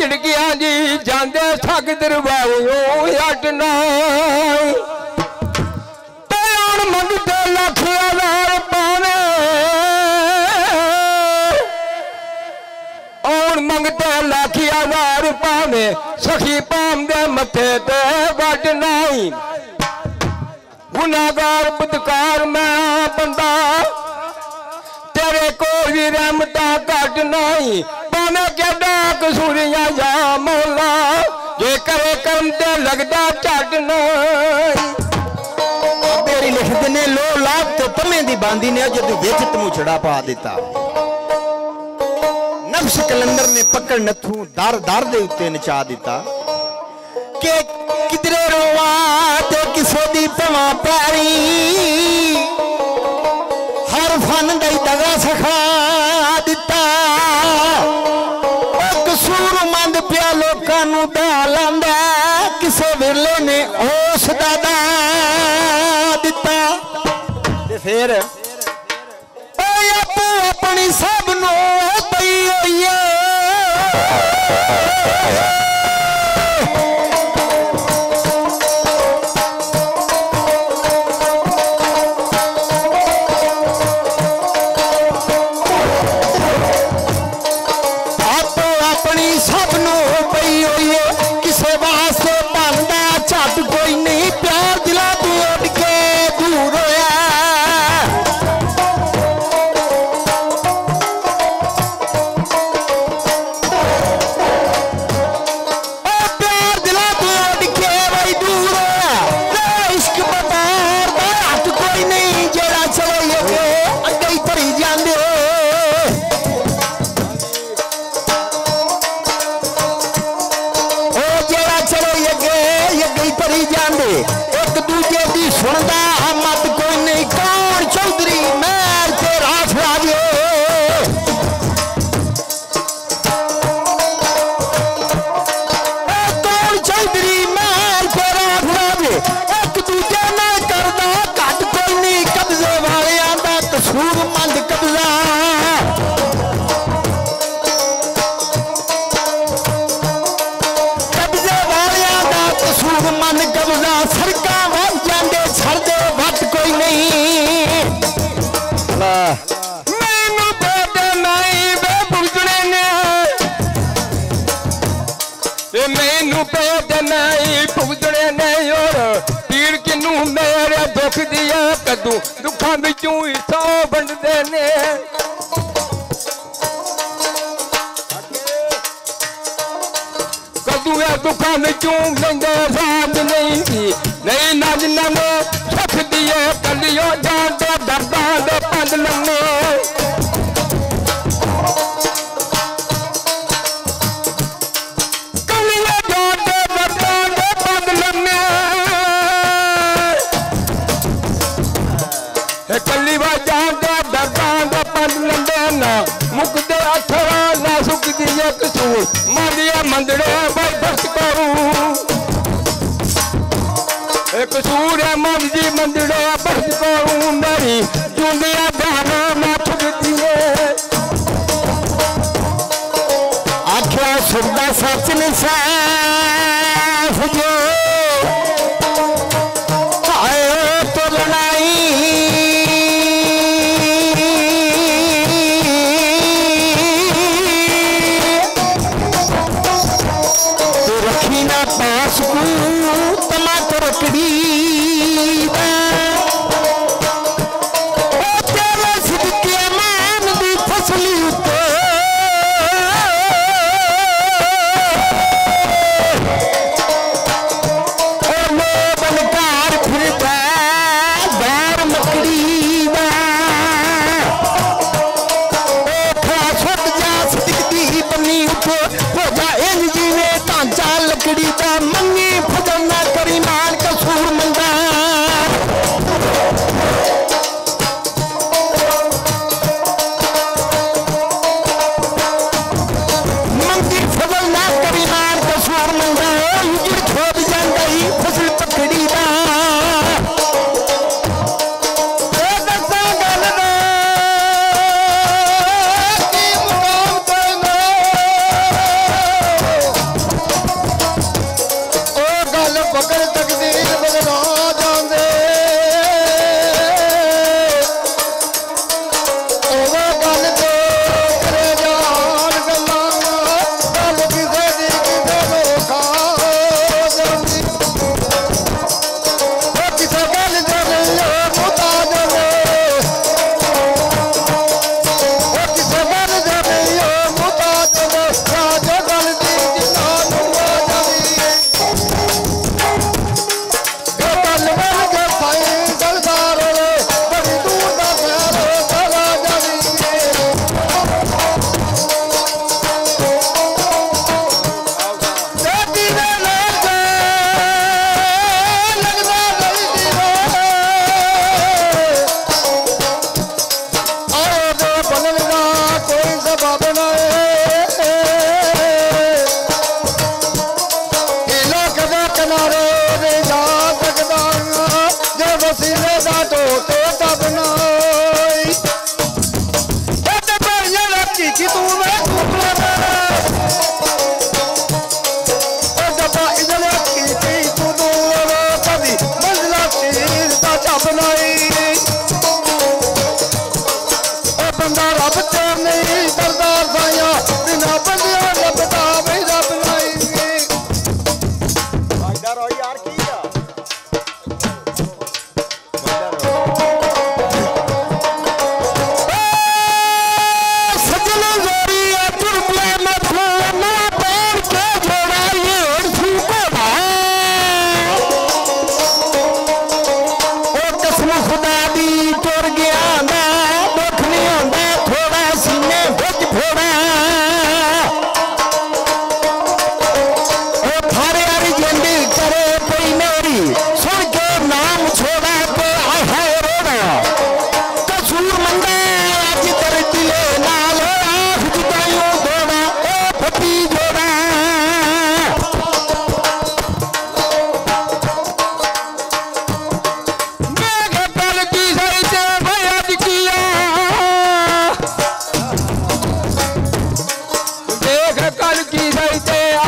झिड़कियां जी जांदे थक दरबारो हटना तैयार मंगते लख हजार पावे और मंगते लख हजार पावे सखी पाम दे मथे ते वटना गुनाहगार बदकार मैं बंदा तेरे को भी रहमता घट नहीं पावे केडा कसूरिया जा मौला जे करे कर्म ते लगदा झट नहीं मेरी लिखते ने लो लाभ तो तमें दी बांधी ने जो विच तमू छड़ा पा दिता नक्श कलंदर ने पकड़ नथू दार दार दे उत्ते नचा दिता के किधरे रोवा ते किसे दी पवा पैरी हर फन दई दगा सखा दिता कसूरमंद पिया लोकां नू दा लांदा किसे वेले ने ओस दा दिता ते फिर आपो अपनी सब नू पई होई है मैनू पेद नहीं भुगतने नहीं और पीड़ किनू मेरे दुख दिया कदू दुखा बिचू सौ बंडते ने कदू या दुखा बिचू लेंदे रात नहीं नज नमे सुख दिए कलियो जाते दर्दा दे पंद लम्मे कली जाते दर्दा दे पंद लंबे ना मुकदे अथरा ना सुखदी कसूर मारिया मंदड़े भाई बस करूं कसूर है मन जी मंदड़े बस करूं मेरी जुंदिया गाना ना ठुकदी आख्या सुनदा सच ने साफ जो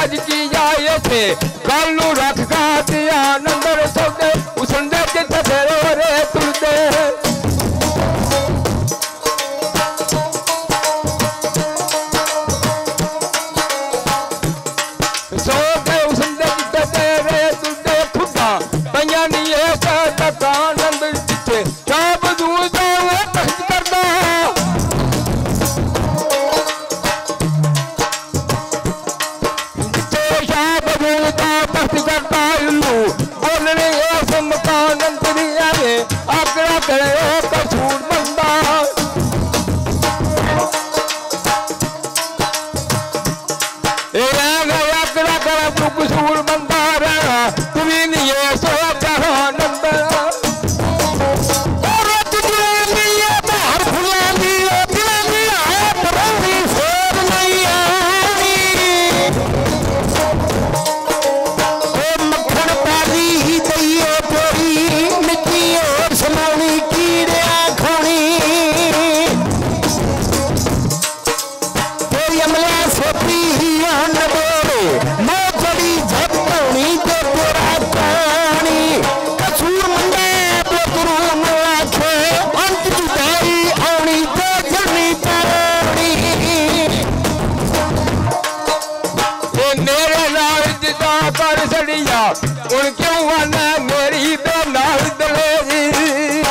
रज की जाए थे गालू रख का ध्यान अंदर सौदे उसने जिथे तेरे रे तुलते सौदे उसने जिथे तेरे तुलते खुदा पैया नहीं ऐसा तकान अंदर जिथे क्या बदूदा वो तख्त करदा बोलने मकान अंतरिया में आगरा करे कसूर बंदा आगरा करे तू कसूर बंदा रहा तुम्हें नहीं है सो जहान अंदर उन क्यों आना मेरी बेनाल दलेरी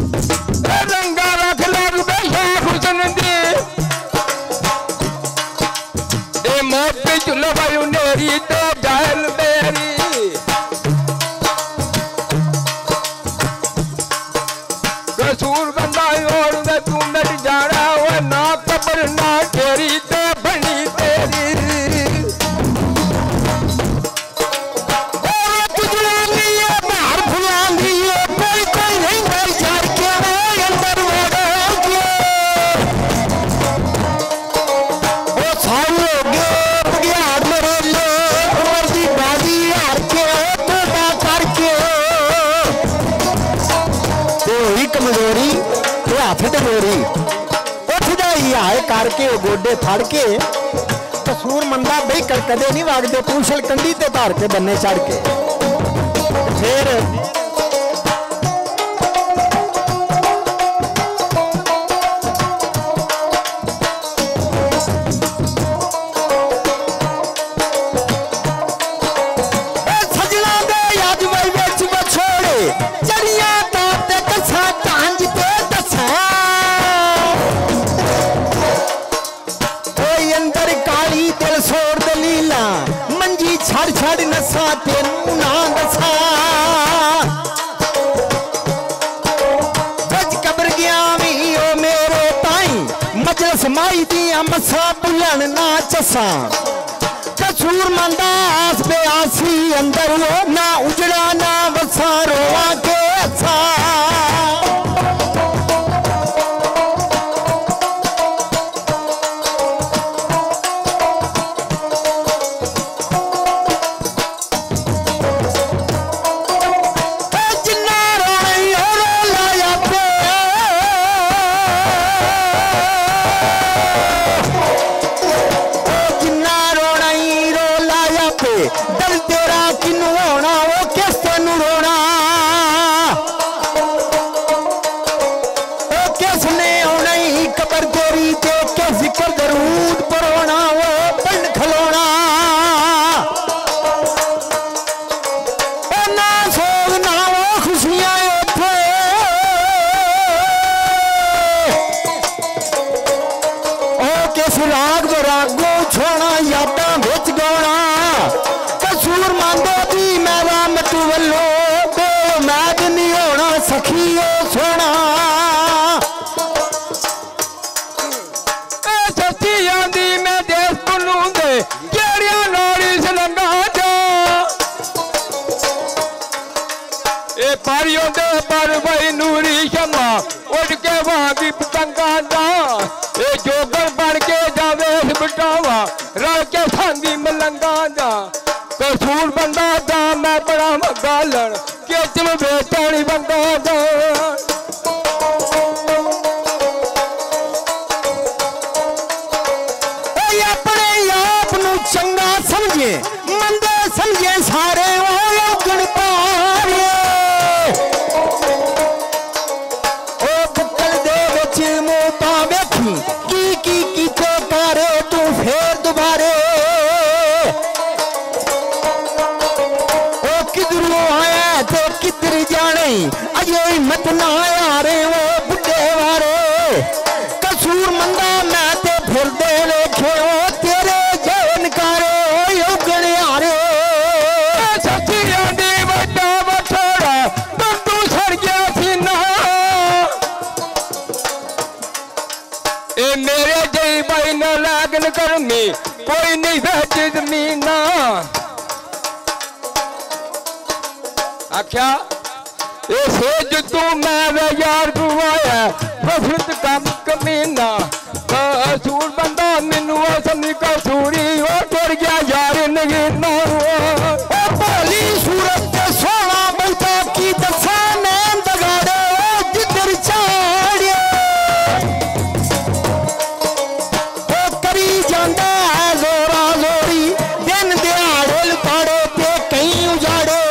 रंगा रख लग बैठा हुसन दे ए मौत पे चुलो भाई नेरी तो जाल मेरी कसूर बंदा और मैं तू मिट जाना वो ना कब्र ना तेरी बनी तेरी बाहर फुलांगी कोई कोई नहीं भाई चार के अंदर वो सारे बगियाड़ मेरे लो वर्दी बाजी हार के तोबा करके तो ही कमजोरी तो हाथ डोरी आए करके गोडे फड़ के कसूर मंदा बई कर कदे नहीं वागदे पूछल कंडी ते धार के बन्ने चढ़ के फिर सजना दे याद वही बेच बछोड़े जड़िया ताते कसा टांज पे दसा दिल सोर दलीला मंजी छड़ छड़ नसा तेनू ना दसा बच कबर गया भी ओ मेरे ताई मजलस माई दिया मसा बुलन ना चसा कसूर मंदा आस पे आसी अंदर वो ना उजड़ा ना वसा रोआ के अच्छा दल तेरा किनू होना वो किस तेनू रोना वो किसने होना ही कबर तेरी देख के जिक्र दरूद पर होना वो बंद खलोना ना सोग ना वो खुशियां उठे ओ किस राग दो रागो छोड़ा यादा बिच गाना कसूर मांदो दी मैं मत वलो को मैद नहीं होना सखियो सोना सच्ची आंदी मैं देश कुनू दे केड़िया लोड़ी सलंगा जा ए पारियों दे पर वही नूरी शमा उड़ के वागी पतंगा जा ए जोगर बढ़ के जावे बटावा रल के सांदी मलंगा जा कसूर बंदा दा मैं बड़ा गालन के तुम बेचारी बंदा दा नहीं अजो हिम्मत ना यारे वो बुढ़े वारे कसूर मंदा मैं ते फिर दे लेखे ओ तेरे जवन कारे ओ योगण यारे सचिया दी बड़ा बठोड़ा तू सड़ गया सी ना ए मेरे जई भाई न लागन करमी कोई नहीं बेच जमीना आख्या से तू मैं यार गुआया फसलत कम कमीना कसूर बंदा मैनू समझ कसूरी वो टुर गया यार नगीना भोली सूरत सोना बहुता की दसा नैन दगाड़े जिधर चाड़े करी जांदा है जोरा जोरी दिन दिहाड़े लुकाड़े ते कहीं उजाड़े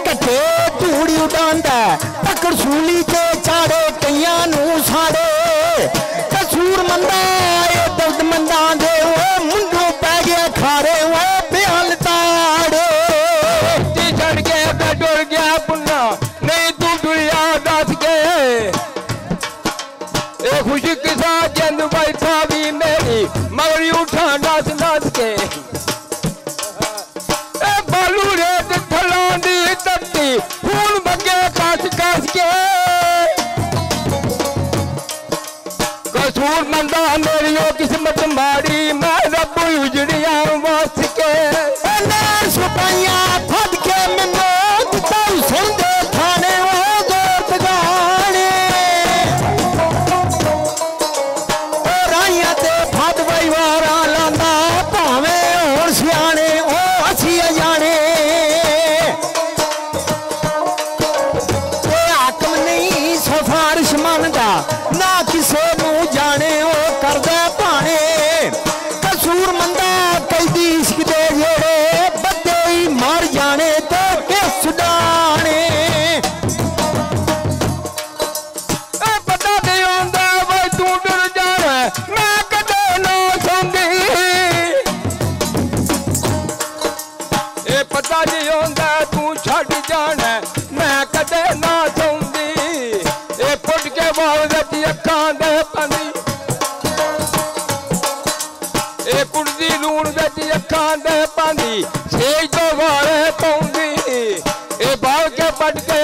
कटे धूड़ी उड़ांदा पकड़ सूली ते चाड़े कईयां नू साड़े कसूर मंदा ए दर्द मंदा दे ओ मुंडों पै गया खारे ओ प्याल ताड़े चढ़ गया मैं डर गया पुन्ना नहीं तू दुनिया दस के ए खुशी के साथ जंद बैठा भी मेरी मगर उठा नस नस के बालू रेत थलांदी तत्ती खून बगे कास कास के कसूर मंदा मेरी ओ किस्मत मारी मैं रब उजड़िया वास के सुपाइया फट के मैंने ताऊ सुनदे थाने ओ दोस्त गाने ओ राइया ते फट वई वारा लांदा भावे होण सियाणे ओ असी जाने हाकम नहीं सिफारिश मनदा ना किसे नू जाने ओ करदा भाने कसूर मंदा कैदी इश्क दे जेड़े बदे ही मर जाने तो किस छुड़ाने पता नहीं होंदा भाई तू डर जाना मैं कदे ना सौंदी पता नहीं होंदा तू छड़ जाना मैं कदे ना सौंदी ए फुट के बाल दी अखां दे पंदी ए कुड़दी लूण दी अखां दे पंदी सेज तो वाले पौंदी ए बाल के पट के